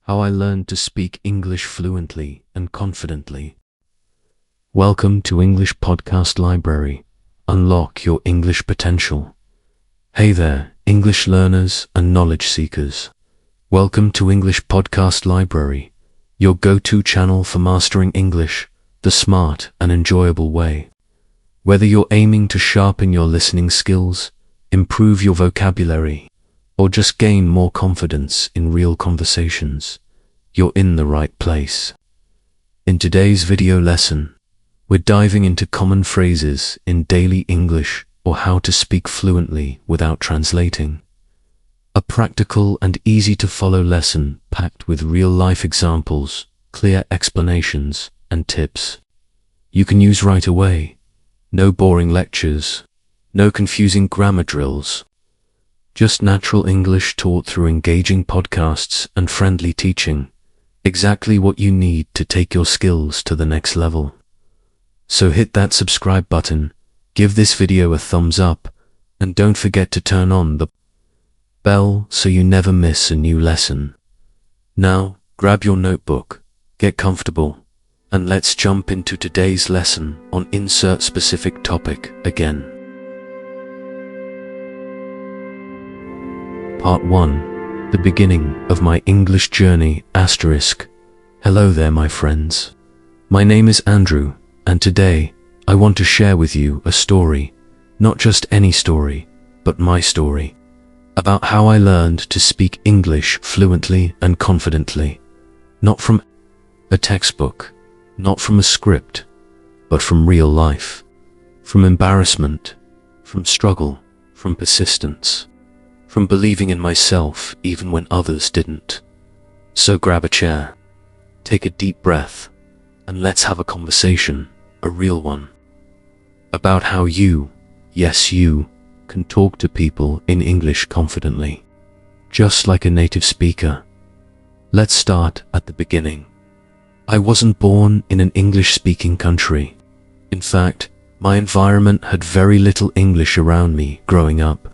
How I learned to speak English fluently and confidently. Welcome to English Podcast Library. Unlock your English potential. Hey there, English learners and knowledge seekers. Welcome to English Podcast Library, your go-to channel for mastering English the smart and enjoyable way. Whether you're aiming to sharpen your listening skills, improve your vocabulary, or just gain more confidence in real conversations, you're in the right place. In today's video lesson, we're diving into common phrases in daily English or how to speak fluently without translating. A practical and easy-to-follow lesson packed with real-life examples, clear explanations, and tips you can use right away. No boring lectures, no confusing grammar drills. Just natural English taught through engaging podcasts and friendly teaching. Exactly what you need to take your skills to the next level. So hit that subscribe button, give this video a thumbs up, and don't forget to turn on the bell so you never miss a new lesson. Now, grab your notebook, get comfortable, and let's jump into today's lesson on insert specific topic again. Part 1. The beginning of my English journey *. Hello there, my friends. My name is Andrew, and today I want to share with you a story, not just any story, but my story, about how I learned to speak English fluently and confidently, not from a textbook, not from a script, but from real life, from embarrassment, from struggle, from persistence, from believing in myself even when others didn't. So grab a chair, take a deep breath, and let's have a conversation, a real one, about how you, yes you, can talk to people in English confidently, just like a native speaker. Let's start at the beginning. I wasn't born in an English-speaking country. In fact, my environment had very little English around me growing up.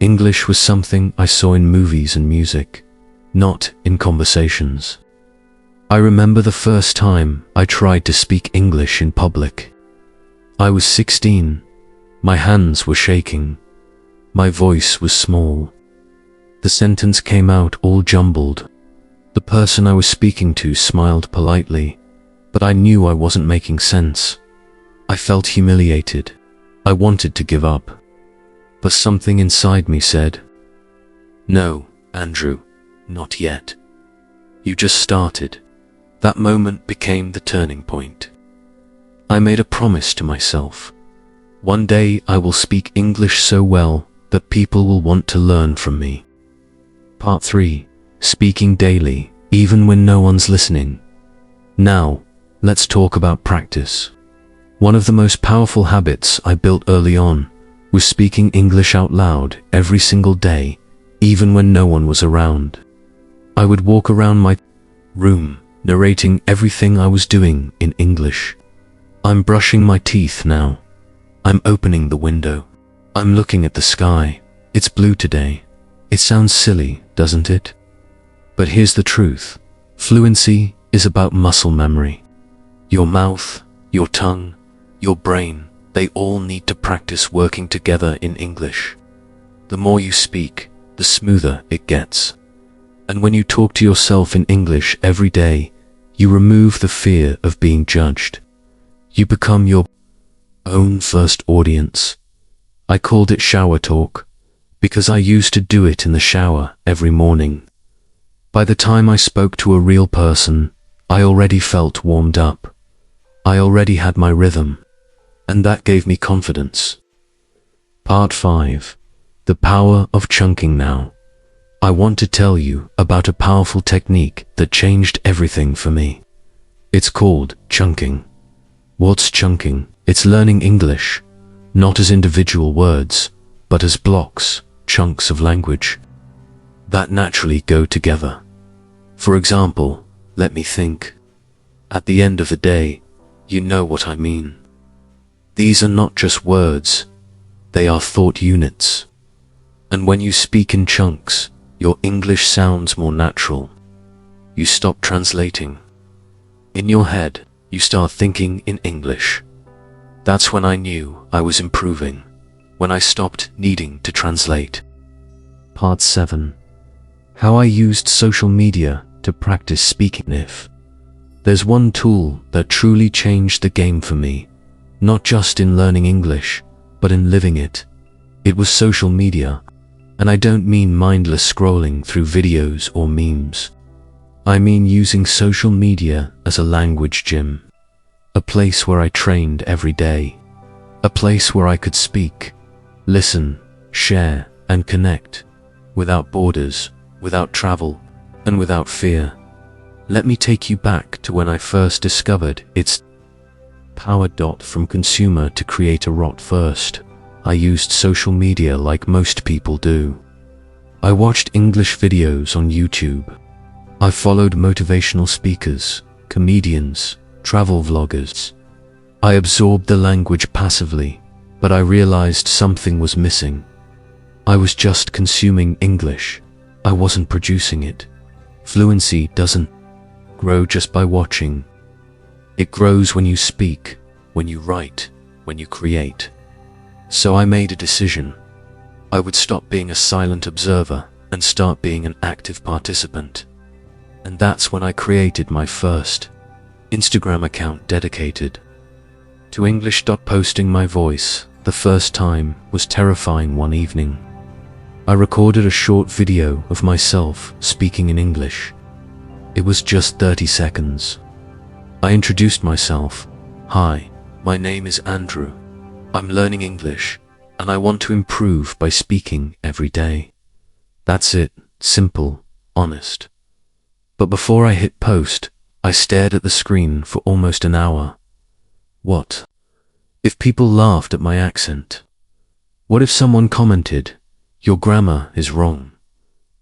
English was something I saw in movies and music, not in conversations. I remember the first time I tried to speak English in public. I was 16. My hands were shaking. My voice was small. The sentence came out all jumbled. The person I was speaking to smiled politely, but I knew I wasn't making sense. I felt humiliated. I wanted to give up. But something inside me said, "No, Andrew, not yet. You just started." That moment became the turning point. I made a promise to myself. One day I will speak English so well that people will want to learn from me. Part 3. Speaking daily, even when no one's listening. Now, let's talk about practice. One of the most powerful habits I built early on was speaking English out loud every single day, even when no one was around. I would walk around my room, narrating everything I was doing in English. I'm brushing my teeth now. I'm opening the window. I'm looking at the sky. It's blue today. It sounds silly, doesn't it? But here's the truth. Fluency is about muscle memory. Your mouth, your tongue, your brain, they all need to practice working together in English. The more you speak, the smoother it gets. And when you talk to yourself in English every day, you remove the fear of being judged. You become your own first audience. I called it shower talk, because I used to do it in the shower every morning. By the time I spoke to a real person, I already felt warmed up. I already had my rhythm, and that gave me confidence. Part 5. The power of chunking now. I want to tell you about a powerful technique that changed everything for me. It's called chunking. What's chunking? It's learning English, not as individual words, but as blocks, chunks of language that naturally go together. For example, let me think. At the end of the day, you know what I mean. These are not just words, they are thought units. And when you speak in chunks, your English sounds more natural. you stop translating. In your head, you start thinking in English. That's when I knew I was improving, when I stopped needing to translate. Part 7. How I used social media to practice speaking. If there's one tool that truly changed the game for me, not just in learning English, but in living it, it was social media. And I don't mean mindless scrolling through videos or memes. I mean using social media as a language gym, a place where I trained every day, a place where I could speak, listen, share, and connect, without borders, without travel, and without fear. Let me take you back to when I first discovered its power. From consumer to creator. First, I used social media like most people do. I watched English videos on YouTube. I followed motivational speakers, comedians, travel vloggers. I absorbed the language passively, but I realized something was missing. I was just consuming English. I wasn't producing it. Fluency doesn't grow just by watching. It grows when you speak, when you write, when you create. So I made a decision. I would stop being a silent observer and start being an active participant. And that's when I created my first Instagram account dedicated to English. Posting my voice the first time was terrifying. One evening, I recorded a short video of myself speaking in English. It was just 30 seconds. I introduced myself. Hi, my name is Andrew. I'm learning English, and I want to improve by speaking every day. That's it, simple, honest. But before I hit post, I stared at the screen for almost an hour. What if people laughed at my accent? What if someone commented, "Your grammar is wrong"?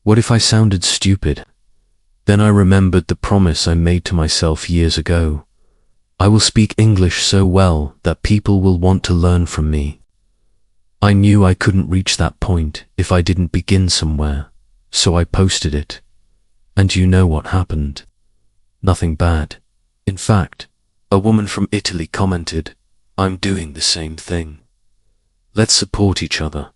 What if I sounded stupid? Then I remembered the promise I made to myself years ago. I will speak English so well that people will want to learn from me. I knew I couldn't reach that point if I didn't begin somewhere, so I posted it. And you know what happened? Nothing bad. In fact, a woman from Italy commented, "I'm doing the same thing. Let's support each other."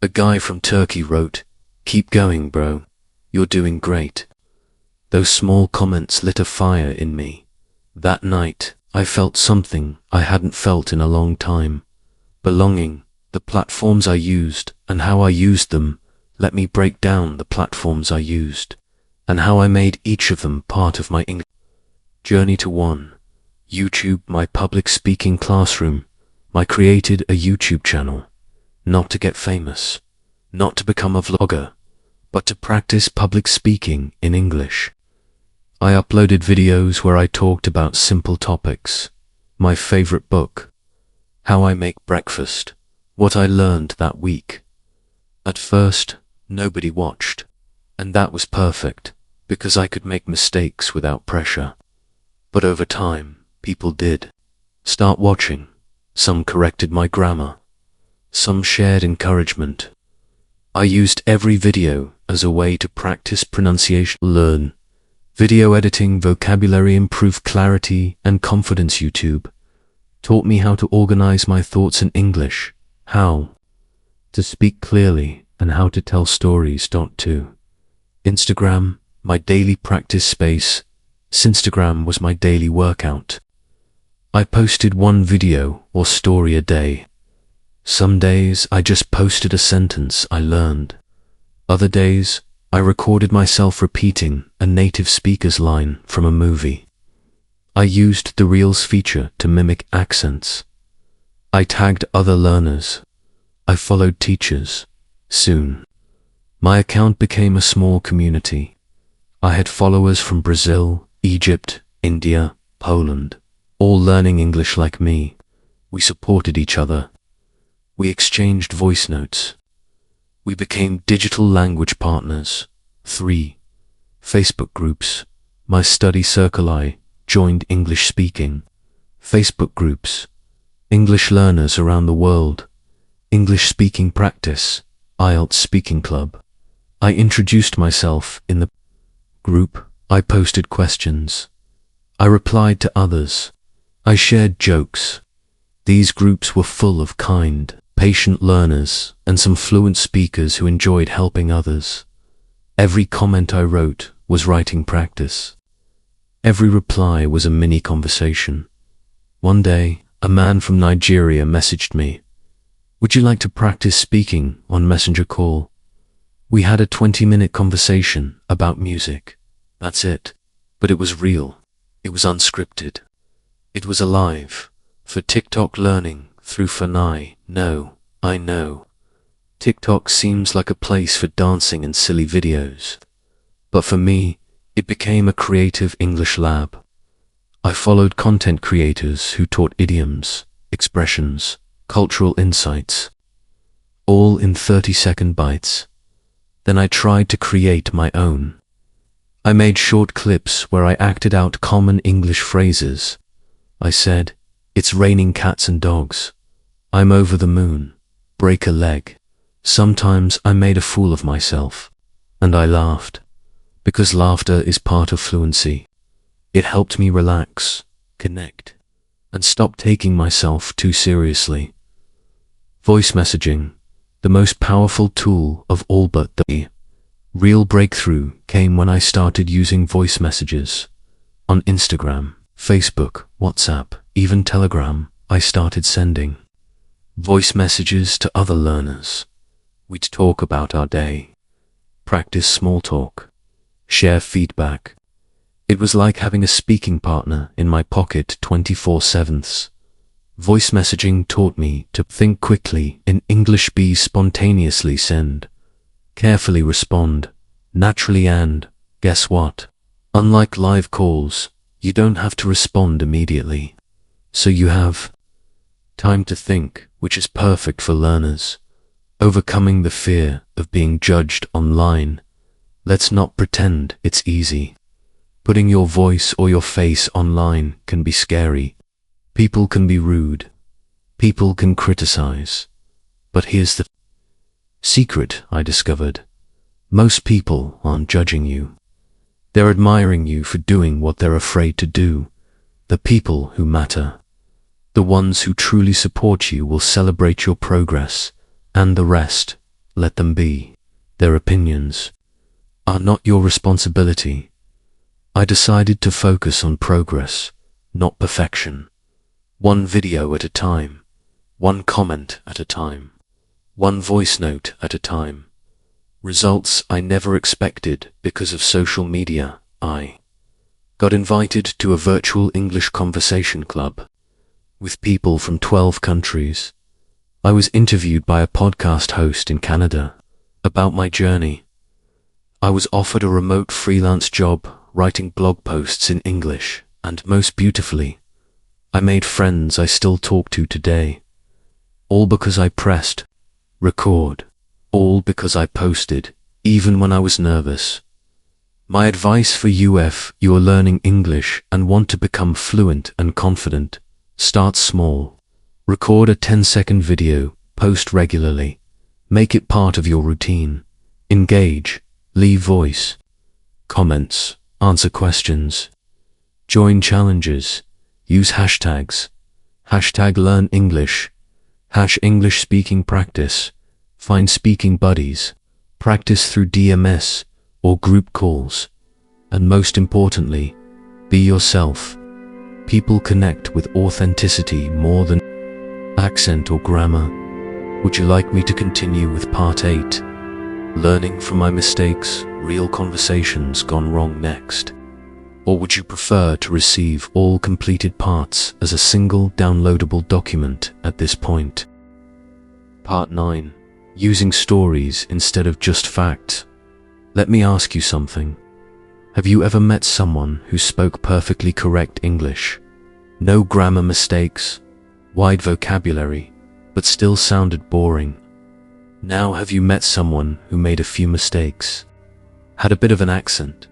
A guy from Turkey wrote, "Keep going, bro. You're doing great." Those small comments lit a fire in me. That night, I felt something I hadn't felt in a long time. Belonging, the platforms I used and how I used them. Let me break down the platforms I used and how I made each of them part of my English journey. To 1. YouTube, my public speaking classroom. I created a YouTube channel, not to get famous, not to become a vlogger, but to practice public speaking in English. I uploaded videos where I talked about simple topics, my favorite book, how I make breakfast, what I learned that week. At first, nobody watched, and that was perfect, because I could make mistakes without pressure. But over time, people did start watching. Some corrected my grammar. Some shared encouragement. I used every video as a way to practice pronunciation, learn video editing, vocabulary, improve clarity and confidence. YouTube taught me how to organize my thoughts in English, how to speak clearly, and how to tell stories. 2. Instagram, my daily practice space. Instagram was my daily workout. I posted one video or story a day. Some days I just posted a sentence I learned. Other days I recorded myself repeating a native speaker's line from a movie. I used the Reels feature to mimic accents. I tagged other learners. I followed teachers. Soon, my account became a small community. I had followers from Brazil, Egypt, India, Poland, all learning English like me. We supported each other. We exchanged voice notes. We became digital language partners. 3. Facebook groups. My study circle. I joined English speaking Facebook groups. English learners around the world. English speaking practice. IELTS speaking club. I introduced myself in the group. I posted questions. I replied to others. I shared jokes. These groups were full of kind, patient learners and some fluent speakers who enjoyed helping others. Every comment I wrote was writing practice. Every reply was a mini conversation. One day, a man from Nigeria messaged me, "Would you like to practice speaking on Messenger call?" We had a 20-minute conversation about music. That's it. But it was real. It was unscripted. It was alive. For TikTok learning through Fanai, no, I know. TikTok seems like a place for dancing and silly videos. But for me, it became a creative English lab. I followed content creators who taught idioms, expressions, cultural insights, all in 30-second bites. Then I tried to create my own. I made short clips where I acted out common English phrases. I said, "It's raining cats and dogs. I'm over the moon. Break a leg." Sometimes I made a fool of myself. And I laughed. Because laughter is part of fluency. It helped me relax, connect, and stop taking myself too seriously. Voice messaging, the most powerful tool of all, but the real breakthrough came when I started using voice messages. On Instagram, Facebook, WhatsApp, even Telegram, I started sending voice messages to other learners. We'd talk about our day, practice small talk, share feedback. It was like having a speaking partner in my pocket 24/7. Voice messaging taught me to think quickly in English, be spontaneously send, carefully respond, naturally, and guess what? Unlike live calls, you don't have to respond immediately. So you have time to think, which is perfect for learners. Overcoming the fear of being judged online. Let's not pretend it's easy. Putting your voice or your face online can be scary. People can be rude. People can criticize. But here's the secret I discovered. Most people aren't judging you. They're admiring you for doing what they're afraid to do. The people who matter, the ones who truly support you, will celebrate your progress, and the rest, let them be. Their opinions are not your responsibility. I decided to focus on progress, not perfection. One video at a time, one comment at a time, one voice note at a time. Results I never expected because of social media. I got invited to a virtual English conversation club with people from 12 countries. I was interviewed by a podcast host in Canada about my journey. I was offered a remote freelance job writing blog posts in English, and most beautifully, I made friends I still talk to today. All because I pressed record. All because I posted, even when I was nervous. My advice for you, if you're learning English and want to become fluent and confident, start small. Record a 10-second video, post regularly. Make it part of your routine. Engage, leave voice, comments, answer questions, join challenges, use hashtags, #LearnEnglish, #English speaking practice, find speaking buddies, practice through DMS or group calls, and most importantly, be yourself. People connect with authenticity more than accent or grammar. Would you like me to continue with part 8? Learning from my mistakes, real conversations gone wrong next? Or would you prefer to receive all completed parts as a single downloadable document at this point? Part 9. Using stories instead of just facts. Let me ask you something. Have you ever met someone who spoke perfectly correct English? No grammar mistakes, wide vocabulary, but still sounded boring. Now have you met someone who made a few mistakes, had a bit of an accent,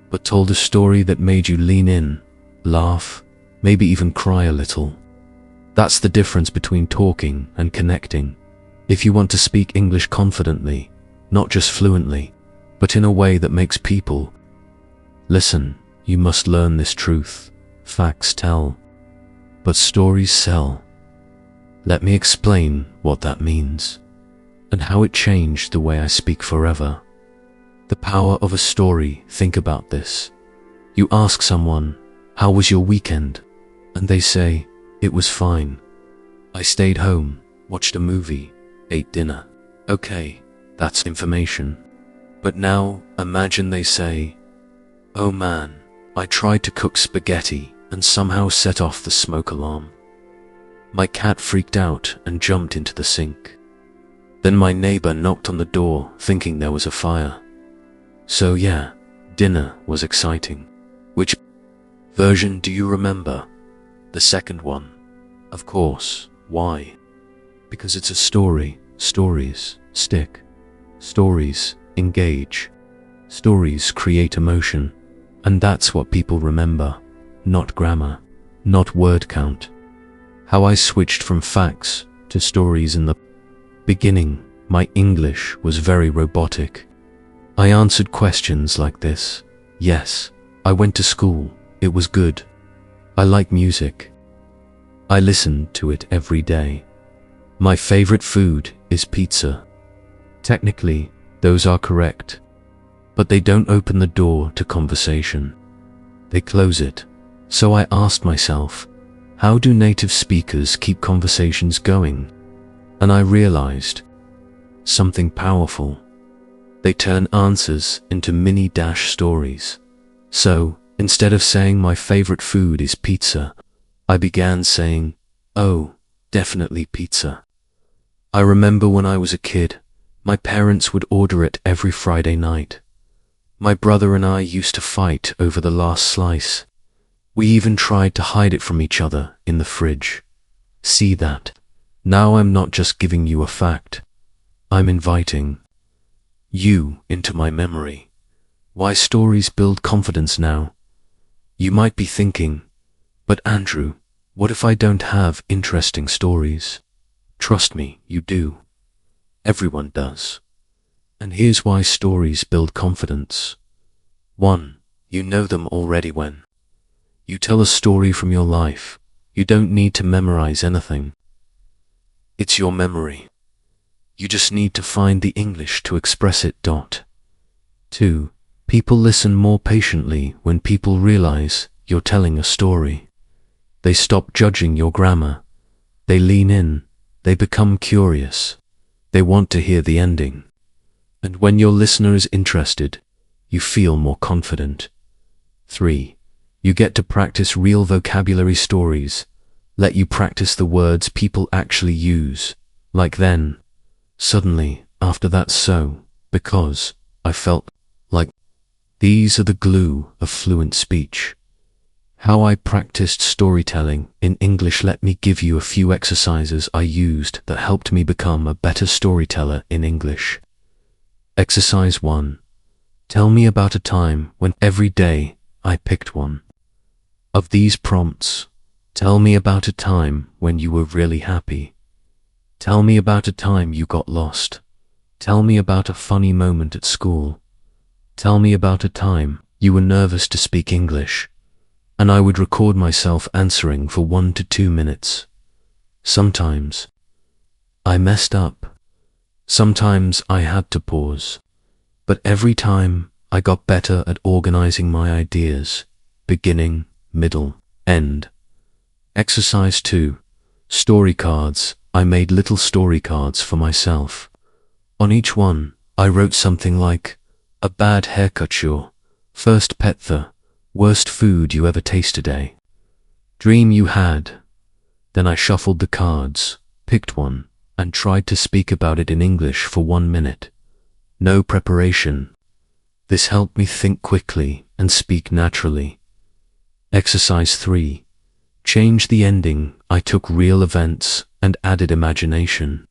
but told a story that made you lean in, laugh, maybe even cry a little? That's the difference between talking and connecting. If you want to speak English confidently, not just fluently, but in a way that makes people Listen, you must learn this truth. Facts tell, but stories sell. Let me explain what that means, and how it changed the way I speak forever. The power of a story. Think about this. You ask someone, "How was your weekend?" And they say, "It was fine. I stayed home, watched a movie, ate dinner." Okay, that's information. But now, imagine they say, "Oh man, I tried to cook spaghetti and somehow set off the smoke alarm. My cat freaked out and jumped into the sink. Then my neighbor knocked on the door thinking there was a fire." So yeah, dinner was exciting. Which version do you remember? The second one. Of course. Why? Because it's a story. Stories stick. Stories engage. Stories create emotion. And that's what people remember. Not grammar. Not word count. How I switched from facts to stories in the beginning. My English was very robotic. I answered questions like this. Yes, I went to school. It was good. I like music. I listened to it every day. My favorite food is pizza. Technically, those are correct, but they don't open the door to conversation. They close it. So I asked myself, how do native speakers keep conversations going? And I realized something powerful. They turn answers into mini-dash stories. So, instead of saying my favorite food is pizza, I began saying, "Oh, definitely pizza. I remember when I was a kid, my parents would order it every Friday night. My brother and I used to fight over the last slice. We even tried to hide it from each other in the fridge." See that? Now I'm not just giving you a fact. I'm inviting you into my memory. Why stories build confidence now? You might be thinking, "But Andrew, what if I don't have interesting stories?" Trust me, you do. Everyone does. And here's why stories build confidence. 1. You know them already. When you tell a story from your life, you don't need to memorize anything. It's your memory. You just need to find the English to express it. 2. People listen more patiently when people realize you're telling a story. They stop judging your grammar. They lean in. They become curious. They want to hear the ending. And when your listener is interested, you feel more confident. 3. You get to practice real vocabulary. Stories let you practice the words people actually use. Like then, suddenly, after that, so, because, I felt like. These are the glue of fluent speech. How I practiced storytelling in English. Let me give you a few exercises I used that helped me become a better storyteller in English. Exercise 1. Tell me about a time when every day I picked one. Of these prompts, tell me about a time when you were really happy. Tell me about a time you got lost. Tell me about a funny moment at school. Tell me about a time you were nervous to speak English. And I would record myself answering for 1 to 2 minutes. Sometimes I messed up. Sometimes I had to pause. But every time I got better at organizing my ideas, beginning, middle, end. Exercise 2. Story cards. I made little story cards for myself. On each one, I wrote something like, a bad haircut, your first pet, the worst food you ever tasted, a dream you had. Then I shuffled the cards, picked one, and tried to speak about it in English for 1 minute. No preparation. This helped me think quickly and speak naturally. Exercise 3. Change the ending. I took real events and added imagination.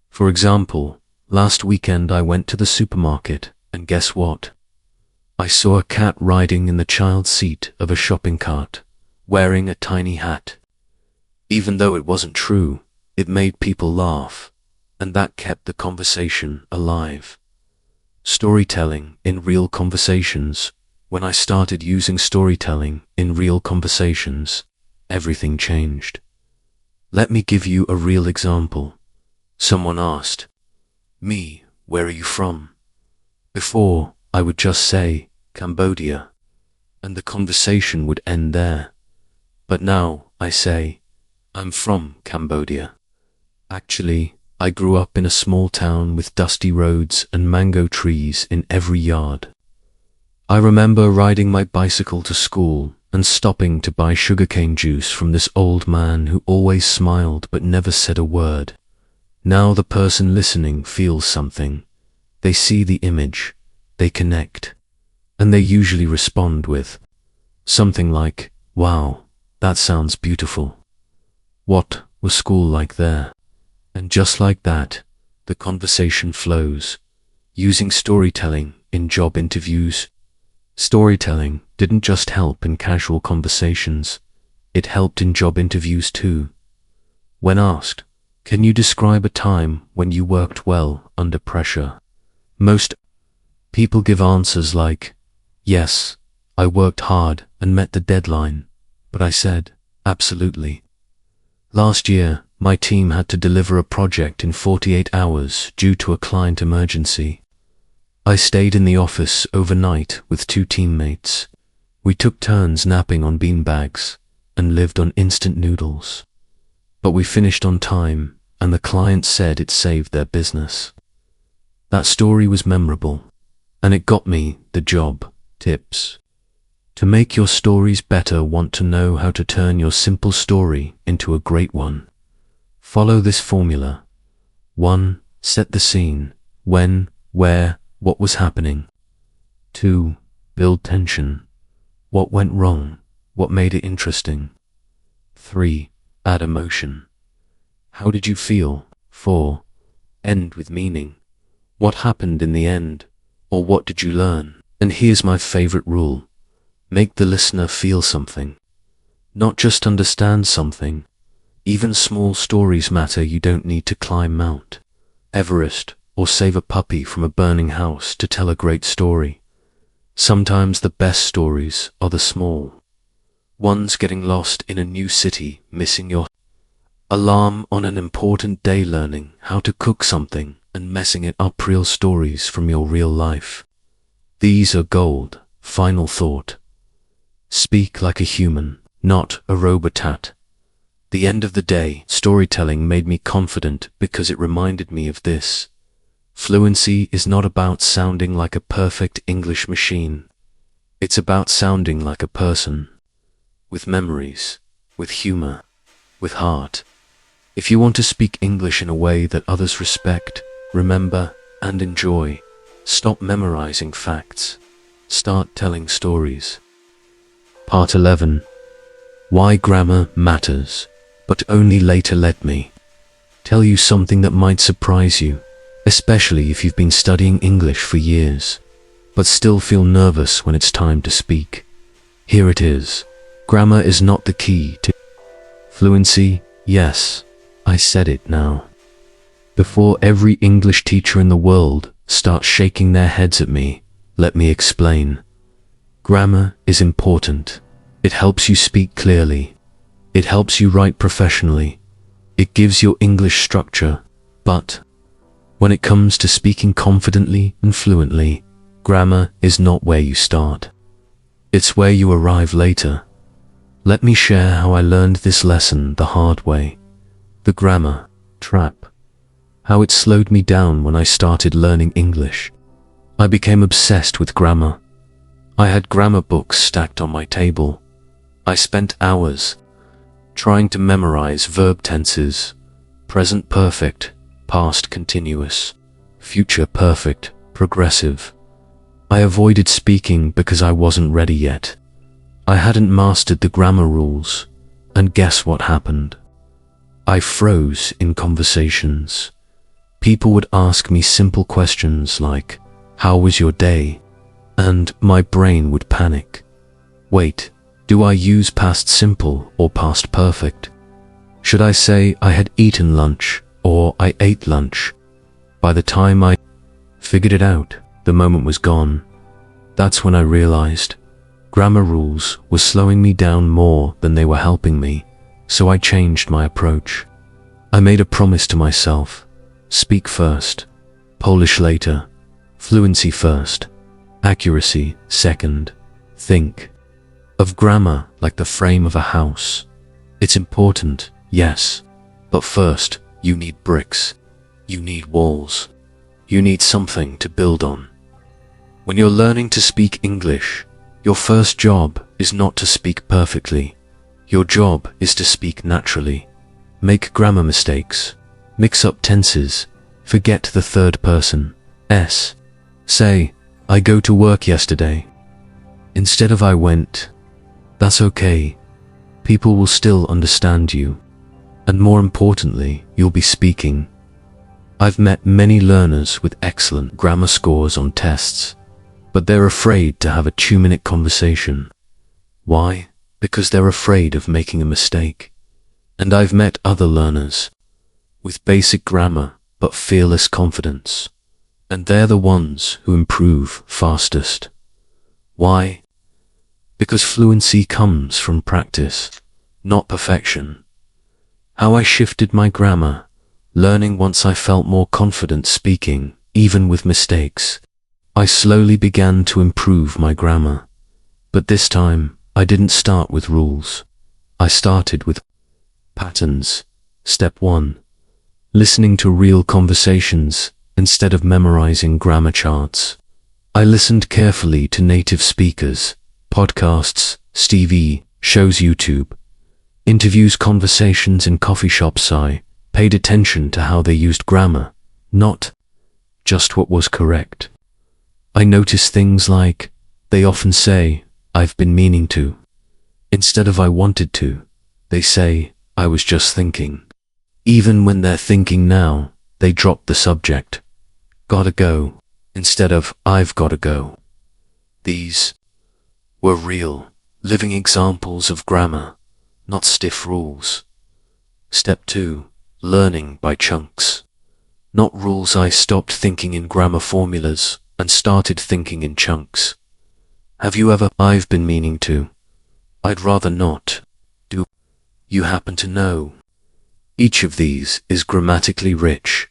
For example, last weekend I went to the supermarket, and guess what? I saw a cat riding in the child seat of a shopping cart, wearing a tiny hat. Even though it wasn't true, it made people laugh, and that kept the conversation alive. Storytelling in real conversations When I started using storytelling in real conversations, everything changed. Let me give you a real example. Someone asked me, "Where are you from?" Before, I would just say, "Cambodia," and the conversation would end there. But now I say, "I'm from Cambodia. Actually, I grew up in a small town with dusty roads and mango trees in every yard. I remember riding my bicycle to school and stopping to buy sugarcane juice from this old man who always smiled but never said a word. Now the person listening feels something. They see the image, they connect, and they usually respond with something like, "Wow, that sounds beautiful. What was school like there?" And just like that, the conversation flows. Using storytelling in job interviews. Storytelling didn't just help in casual conversations, it helped in job interviews too. When asked, "Can you describe a time when you worked well under pressure?" Most people give answers like, "Yes, I worked hard and met the deadline," but I said, "Absolutely. Last year, my team had to deliver a project in 48 hours due to a client emergency. I stayed in the office overnight with 2 teammates. We took turns napping on beanbags and lived on instant noodles. But we finished on time, and the client said it saved their business." That story was memorable, and it got me the job. Tips. To make your stories better, want to know how to turn your simple story into a great one. Follow this formula. 1. Set the scene. When, where, what was happening. 2. Build tension. What went wrong? What made it interesting? 3. Add emotion. How did you feel? 4. End with meaning. What happened in the end? Or what did you learn? And here's my favorite rule. Make the listener feel something. Not just understand something. Even small stories matter. You don't need to climb Mount Everest or save a puppy from a burning house to tell a great story. Sometimes the best stories are the small ones. Getting lost in a new city, missing your alarm on an important day, learning how to cook something and messing it up. Real stories from your real life. These are gold. Final thought. Speak like a human, not a robot. At the end of the day, storytelling made me confident because it reminded me of this. Fluency is not about sounding like a perfect English machine. It's about sounding like a person. With memories, with humor, with heart. If you want to speak English in a way that others respect, remember, and enjoy, stop memorizing facts. Start telling stories. Part 11. Why grammar matters, but only later. Let me tell you something that might surprise you, especially if you've been studying English for years, but still feel nervous when it's time to speak. Here it is. Grammar is not the key to fluency. Yes, I said it now. Before every English teacher in the world starts shaking their heads at me, let me explain. Grammar is important. It helps you speak clearly. It helps you write professionally. It gives your English structure. But when it comes to speaking confidently and fluently, grammar is not where you start. It's where you arrive later. Let me share how I learned this lesson the hard way. The grammar trap. How it slowed me down when I started learning English. I became obsessed with grammar. I had grammar books stacked on my table. I spent hours trying to memorize verb tenses, present perfect, past continuous, future perfect, progressive. I avoided speaking because I wasn't ready yet. I hadn't mastered the grammar rules, and guess what happened? I froze in conversations. People would ask me simple questions like, "How was your day?" And my brain would panic. Wait, do I use past simple or past perfect? Should I say I had eaten lunch or I ate lunch? By the time I figured it out, the moment was gone. That's when I realized Grammar rules were slowing me down more than they were helping me, so I changed my approach. I made a promise to myself: speak first, polish later, fluency first, accuracy second. Think of grammar like the frame of a house. It's important, yes, but first you need bricks, you need walls, you need something to build on. When you're learning to speak English, your first job is not to speak perfectly. Your job is to speak naturally. Make grammar mistakes, mix up tenses, forget the third person, s. Say, I go to work yesterday, instead of I went. That's okay. People will still understand you. And more importantly, you'll be speaking. I've met many learners with excellent grammar scores on tests, but they're afraid to have a 2-minute conversation. Why? Because they're afraid of making a mistake. And I've met other learners with basic grammar but fearless confidence, and they're the ones who improve fastest. Why? Because fluency comes from practice, not perfection. How I shifted my grammar, learning once I felt more confident speaking, even with mistakes. I slowly began to improve my grammar, but this time I didn't start with rules. I started with patterns. Step 1. Listening to real conversations instead of memorizing grammar charts. I listened carefully to native speakers, podcasts, TV shows, YouTube, interviews, conversations in coffee shops. I paid attention to how they used grammar, not just what was correct. I noticed things like, they often say, I've been meaning to, instead of I wanted to. They say, I was just thinking. Even when they're thinking now, they drop the subject, gotta go, instead of I've gotta go. These were real, living examples of grammar, not stiff rules. Step 2. Learning by chunks. Not rules. I stopped thinking in grammar formulas and started thinking in chunks. Have you ever, I've been meaning to, I'd rather not, do you happen to know? Each of these is grammatically rich,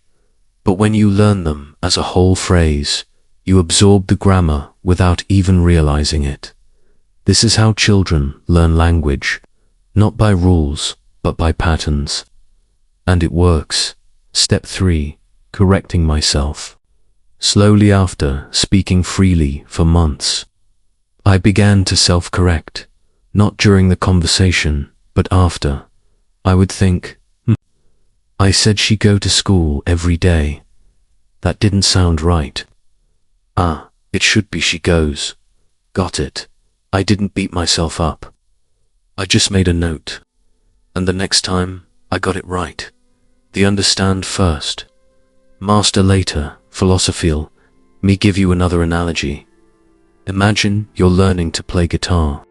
but when you learn them as a whole phrase, you absorb the grammar without even realizing it. This is how children learn language, not by rules, but by patterns. And it works. Step 3. Correcting myself. Slowly, after speaking freely for months, I began to self-correct, not during the conversation, but after. I would think, I said she go to school every day. That didn't sound right. It should be she goes. Got it. I didn't beat myself up. I just made a note. And the next time, I got it right. The understand first, master later philosophy. Me give you another analogy. Imagine you're learning to play guitar.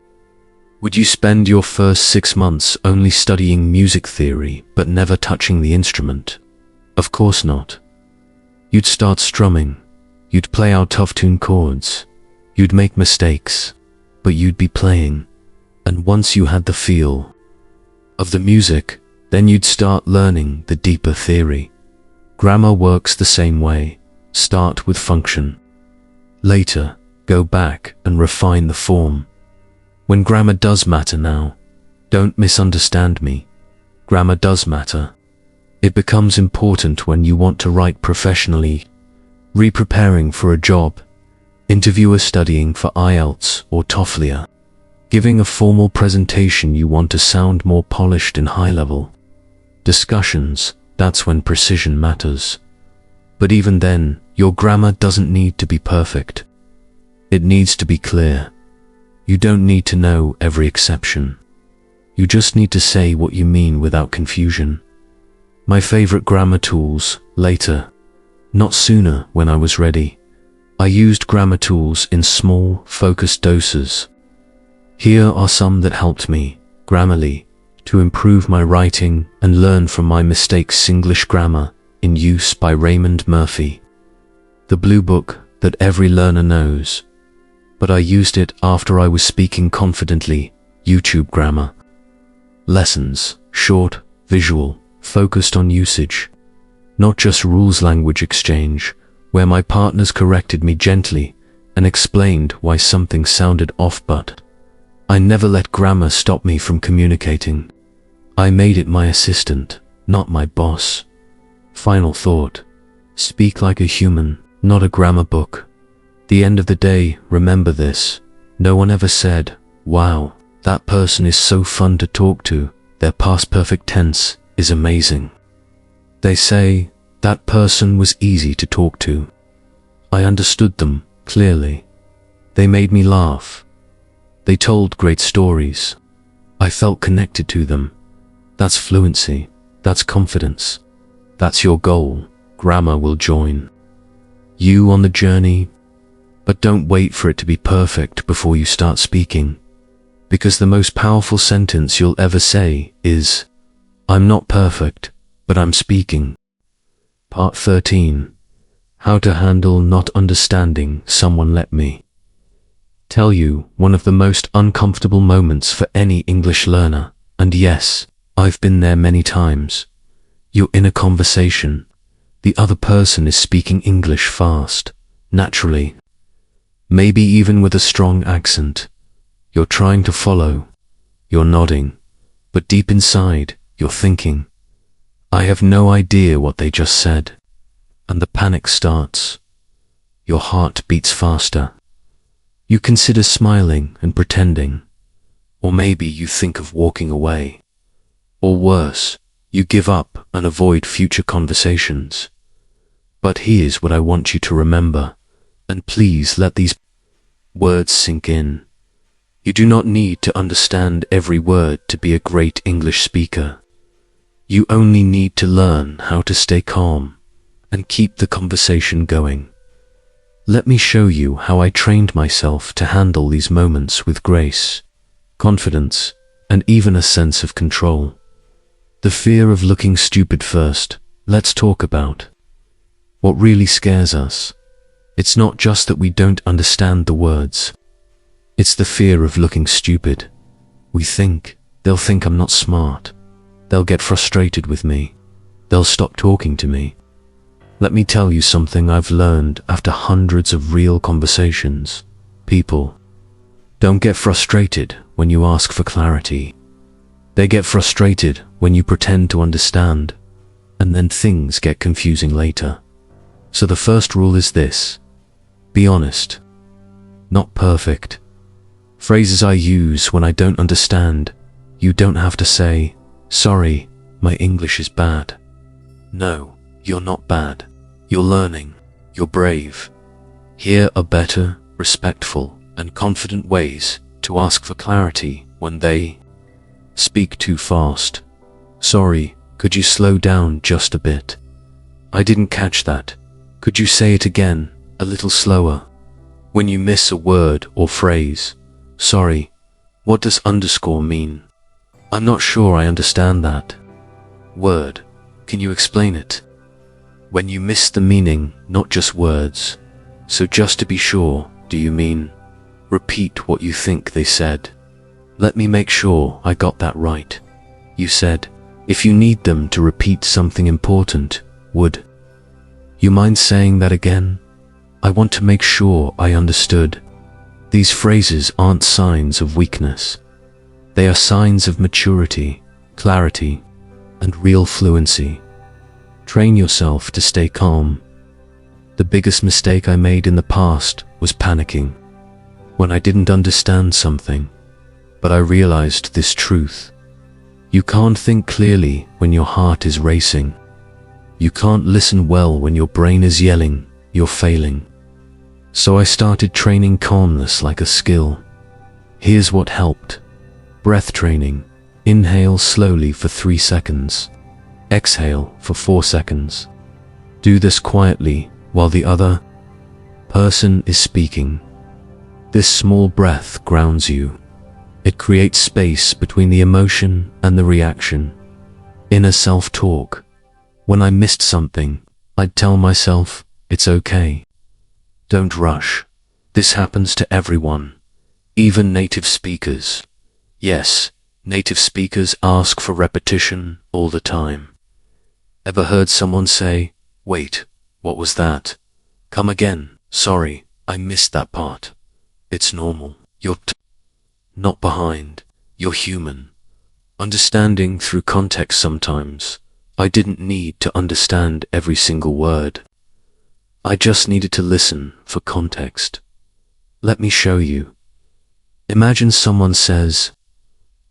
Would you spend your first 6 months only studying music theory but never touching the instrument? Of course not. You'd start strumming, you'd play out tough tune chords, you'd make mistakes, but you'd be playing. And once you had the feel of the music, then you'd start learning the deeper theory. Grammar works the same way. Start with function. Later, go back and refine the form. When grammar does matter now, don't misunderstand me. Grammar does matter. It becomes important when you want to write professionally, re-preparing for a job, interviewer studying for IELTS or TOEFL, giving a formal presentation. You want to sound more polished and high level. Discussions, that's when precision matters. But even then, your grammar doesn't need to be perfect. It needs to be clear. You don't need to know every exception. You just need to say what you mean without confusion. My favorite grammar tools, later, not sooner. When I was ready, I used grammar tools in small, focused doses. Here are some that helped me, Grammarly, to improve my writing and learn from my mistakes. English Grammar in Use by Raymond Murphy. The Blue Book that every learner knows. but I used it after I was speaking confidently. YouTube grammar. Lessons, short, visual, focused on usage. Not just rules language exchange, where my partners corrected me gently and explained why something sounded off, but I never let grammar stop me from communicating. I made it my assistant, not my boss. Final thought. Speak like a human, not a grammar book. The end of the day, remember this. No one ever said, "Wow, that person is so fun to talk to. Their past perfect tense is amazing." They say, "That person was easy to talk to." I understood them clearly. They made me laugh. They told great stories. I felt connected to them. That's fluency. That's confidence. That's your goal. Grammar will join you on the journey. But don't wait for it to be perfect before you start speaking. Because the most powerful sentence you'll ever say is, "I'm not perfect, but I'm speaking." Part 13. How to handle not understanding someone. Let me tell you one of the most uncomfortable moments for any English learner, and yes, I've been there many times. You're in a conversation. The other person is speaking English fast, naturally, maybe even with a strong accent. You're trying to follow. You're nodding. But deep inside, you're thinking, "I have no idea what they just said." And the panic starts. Your heart beats faster. You consider smiling and pretending. Or maybe you think of walking away. Or worse, you give up and avoid future conversations. But here's what I want you to remember, and please let these words sink in. You do not need to understand every word to be a great English speaker. You only need to learn how to stay calm and keep the conversation going. Let me show you how I trained myself to handle these moments with grace, confidence, and even a sense of control. The fear of looking stupid first. Let's talk about what really scares us. It's not just that we don't understand the words. It's the fear of looking stupid. We think, they'll think I'm not smart. They'll get frustrated with me. They'll stop talking to me. Let me tell you something I've learned after hundreds of real conversations. People don't get frustrated when you ask for clarity. They get frustrated when you pretend to understand, and then things get confusing later. So the first rule is this: be honest. Not perfect. Phrases I use when I don't understand, you don't have to say, "Sorry, my English is bad." No, you're not bad. You're learning. You're brave. Here are better, respectful, and confident ways to ask for clarity when they speak too fast. "Sorry, could you slow down just a bit? I didn't catch that. Could you say it again, a little slower?" When you miss a word or phrase, "Sorry, what does underscore mean? I'm not sure I understand that word. Can you explain it?" When you miss the meaning, not just words. So just to be sure, do you mean? Repeat what you think they said. Let me make sure I got that right. You said, "If you need them to repeat something important, would you mind saying that again? I want to make sure I understood." These phrases aren't signs of weakness. They are signs of maturity, clarity, and real fluency. Train yourself to stay calm. The biggest mistake I made in the past was panicking when I didn't understand something. But I realized this truth. You can't think clearly when your heart is racing. You can't listen well when your brain is yelling, "You're failing." So I started training calmness like a skill. Here's what helped. Breath training. Inhale slowly for 3 seconds. Exhale for 4 seconds. Do this quietly while the other person is speaking. This small breath grounds you. It creates space between the emotion and the reaction. Inner self-talk. When I missed something, I'd tell myself, "It's okay. Don't rush. This happens to everyone, even native speakers. Yes, native speakers ask for repetition all the time. Ever heard someone say, "Wait, what was that? Come again. Sorry, I missed that part." It's normal. You're not behind. You're human. Understanding through context sometimes. I didn't need to understand every single word. I just needed to listen for context. Let me show you. Imagine someone says,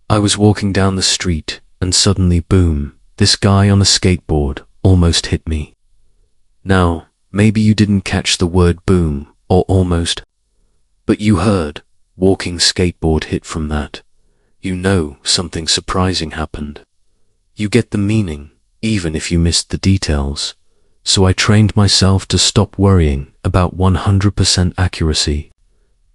"I was walking down the street and suddenly, boom, this guy on a skateboard almost hit me." Now, maybe you didn't catch the word boom or almost, but you heard walking skateboard hit from that. You know something surprising happened. You get the meaning, even if you missed the details. So I trained myself to stop worrying about 100% accuracy.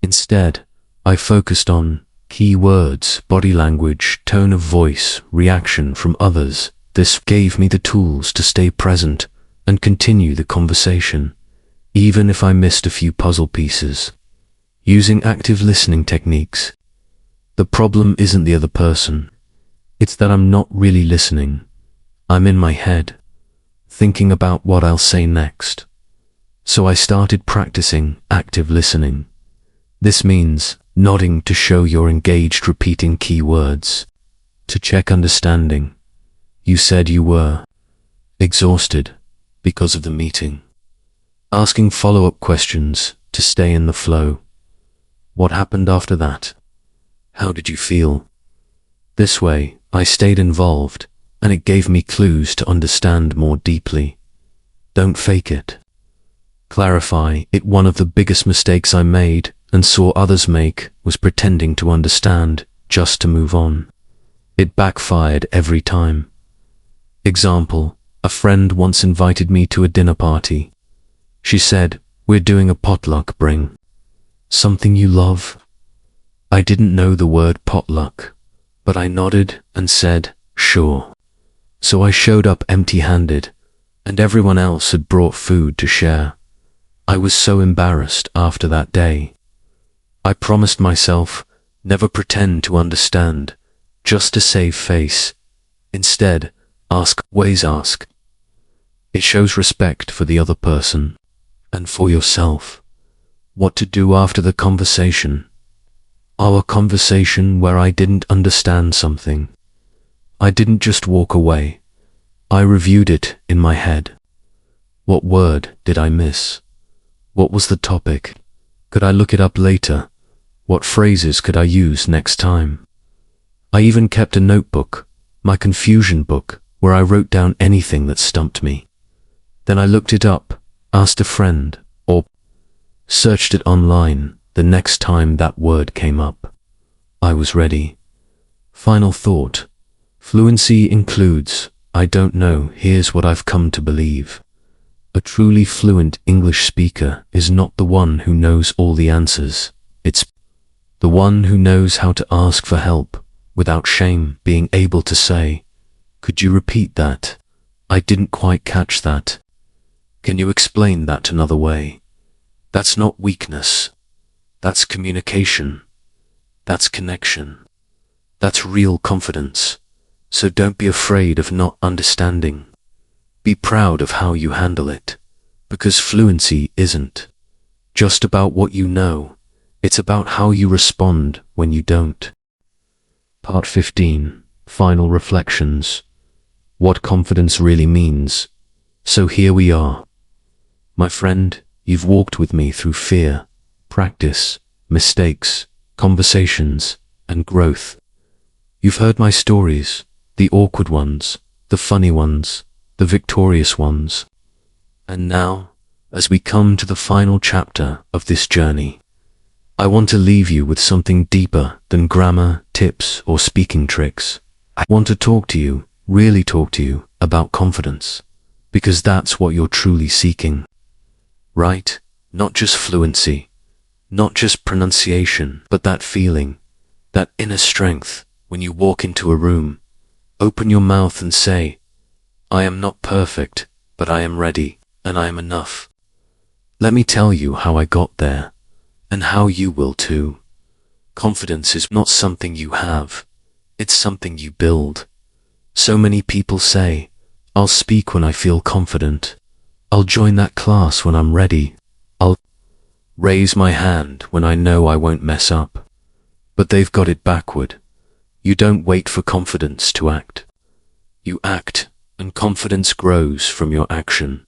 Instead, I focused on key words, body language, tone of voice, reaction from others. This gave me the tools to stay present and continue the conversation, even if I missed a few puzzle pieces. Using active listening techniques. The problem isn't the other person. It's that I'm not really listening. I'm in my head, thinking about what I'll say next. So I started practicing active listening. This means nodding to show you're engaged, repeating key words to check understanding. You said you were exhausted because of the meeting. Asking follow-up questions to stay in the flow. What happened after that? How did you feel? This way, I stayed involved, and it gave me clues to understand more deeply. Don't fake it. Clarify it. One of the biggest mistakes I made and saw others make was pretending to understand just to move on. It backfired every time. Example, a friend once invited me to a dinner party. She said, "We're doing a potluck, bring something you love." I didn't know the word potluck, but I nodded and said, "Sure." So I showed up empty-handed, and everyone else had brought food to share. I was so embarrassed after that day. I promised myself, never pretend to understand, just to save face. Instead, always ask. It shows respect for the other person, and for yourself. What to do after the conversation. Our conversation where I didn't understand something. I didn't just walk away. I reviewed it in my head. What word did I miss? What was the topic? Could I look it up later? What phrases could I use next time? I even kept a notebook, my confusion book, where I wrote down anything that stumped me. Then I looked it up, asked a friend, or searched it online the next time that word came up. I was ready. Final thought. Fluency includes, I don't know, here's what I've come to believe. A truly fluent English speaker is not the one who knows all the answers. It's the one who knows how to ask for help without shame, being able to say, "Could you repeat that? I didn't quite catch that. Can you explain that another way?" That's not weakness. That's communication. That's connection. That's real confidence. So don't be afraid of not understanding. Be proud of how you handle it, because fluency isn't just about what you know. It's about how you respond when you don't. Part 15. Final reflections. What confidence really means. So here we are. My friend, you've walked with me through fear, practice, mistakes, conversations, and growth. You've heard my stories, the awkward ones, the funny ones, the victorious ones. And now, as we come to the final chapter of this journey, I want to leave you with something deeper than grammar, tips, or speaking tricks. I want to talk to you, really talk to you, about confidence, because that's what you're truly seeking. Right? Not just fluency, not just pronunciation, but that feeling, that inner strength when you walk into a room, open your mouth and say, "I am not perfect, but I am ready, and I am enough." Let me tell you how I got there, and how you will too. Confidence is not something you have, it's something you build. So many people say, I'll speak when I feel confident. I'll join that class when I'm ready. I'll raise my hand when I know I won't mess up. But they've got it backward. You don't wait for confidence to act. You act, and confidence grows from your action.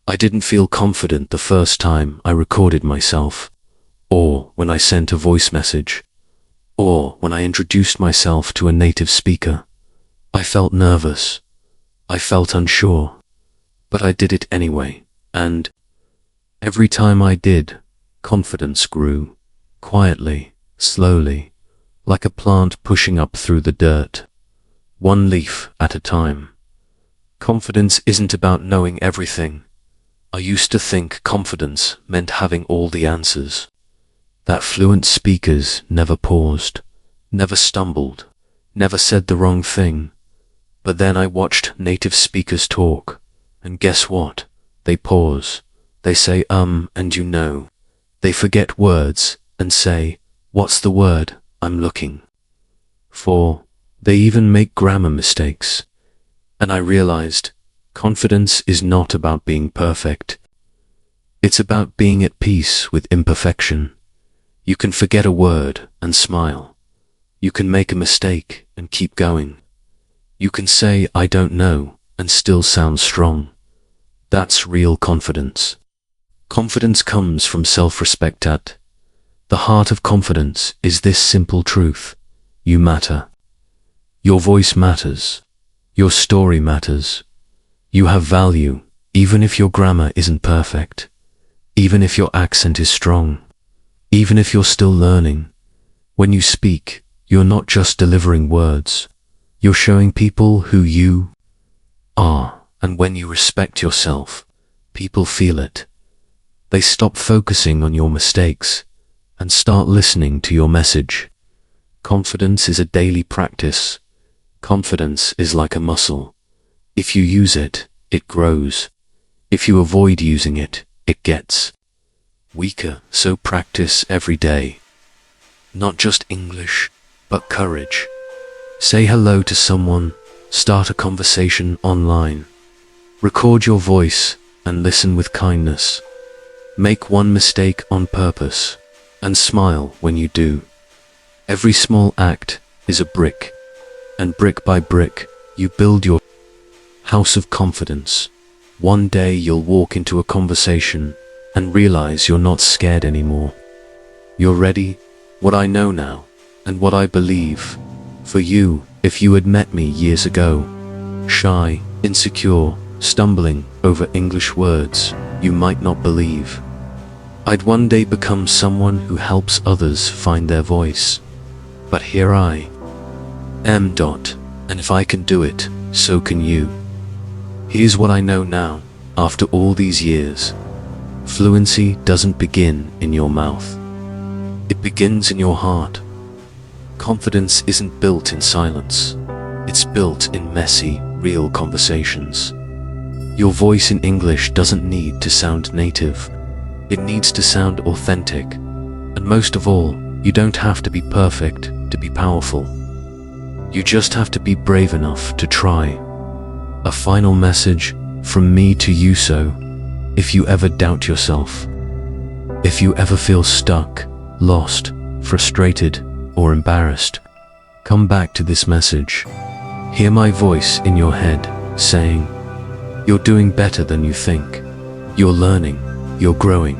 I didn't feel confident the first time I recorded myself, or when I sent a voice message, or when I introduced myself to a native speaker. I felt nervous. I felt unsure. But I did it anyway, and every time I did, confidence grew, quietly, slowly, like a plant pushing up through the dirt, one leaf at a time. Confidence isn't about knowing everything. I used to think confidence meant having all the answers, that fluent speakers never paused, never stumbled, never said the wrong thing. But then I watched native speakers talk, and guess what? They pause, they say and you know. They forget words and say, what's the word I'm looking for? They even make grammar mistakes. And I realized, confidence is not about being perfect. It's about being at peace with imperfection. You can forget a word and smile. You can make a mistake and keep going. You can say, I don't know, and still sound strong. That's real confidence. Confidence comes from self-respect. At the heart of confidence is this simple truth. You matter. Your voice matters. Your story matters. You have value, even if your grammar isn't perfect. Even if your accent is strong. Even if you're still learning. When you speak, you're not just delivering words. You're showing people who you are, and when you respect yourself, people feel it. They stop focusing on your mistakes and start listening to your message. Confidence is a daily practice. Confidence is like a muscle. If you use it, it grows. If you avoid using it, it gets weaker. So practice every day. Not just English, but courage. Say hello to someone, start a conversation online. Record your voice and listen with kindness. Make one mistake on purpose and smile when you do. Every small act is a brick, and brick by brick, you build your house of confidence. One day you'll walk into a conversation and realize you're not scared anymore. You're ready, what I know now, and what I believe. For you, if you had met me years ago, shy, insecure, stumbling over English words, you might not believe I'd one day become someone who helps others find their voice. But here I am. And if I can do it, so can you. Here's what I know now, after all these years. Fluency doesn't begin in your mouth. It begins in your heart. Confidence isn't built in silence. It's built in messy, real conversations. Your voice in English doesn't need to sound native. It needs to sound authentic. And most of all, you don't have to be perfect to be powerful. You just have to be brave enough to try. A final message from me to you. So, if you ever doubt yourself, if you ever feel stuck, lost, frustrated, or embarrassed, come back to this message. Hear my voice in your head saying, you're doing better than you think. You're learning, you're growing.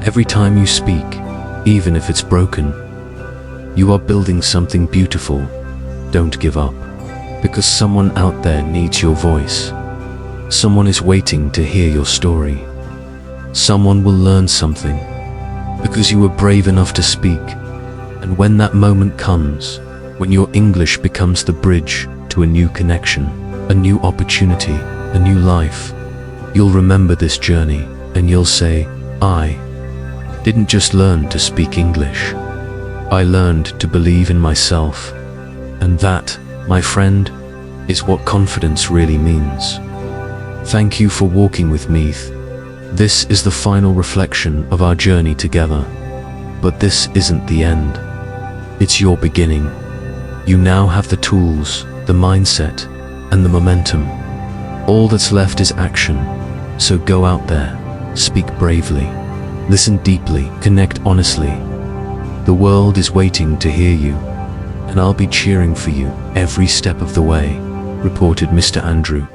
Every time you speak, even if it's broken, you are building something beautiful. Don't give up, because someone out there needs your voice. Someone is waiting to hear your story. Someone will learn something, because you were brave enough to speak. And when that moment comes, when your English becomes the bridge to a new connection, a new opportunity, a new life, you'll remember this journey and you'll say, I didn't just learn to speak English. I learned to believe in myself. And that, my friend, is what confidence really means. Thank you for walking with me. This is the final reflection of our journey together. But this isn't the end. It's your beginning. You now have the tools, the mindset, and the momentum. All that's left is action. So go out there, speak bravely, listen deeply, connect honestly. The world is waiting to hear you, and I'll be cheering for you every step of the way, reported Mr. Andrew.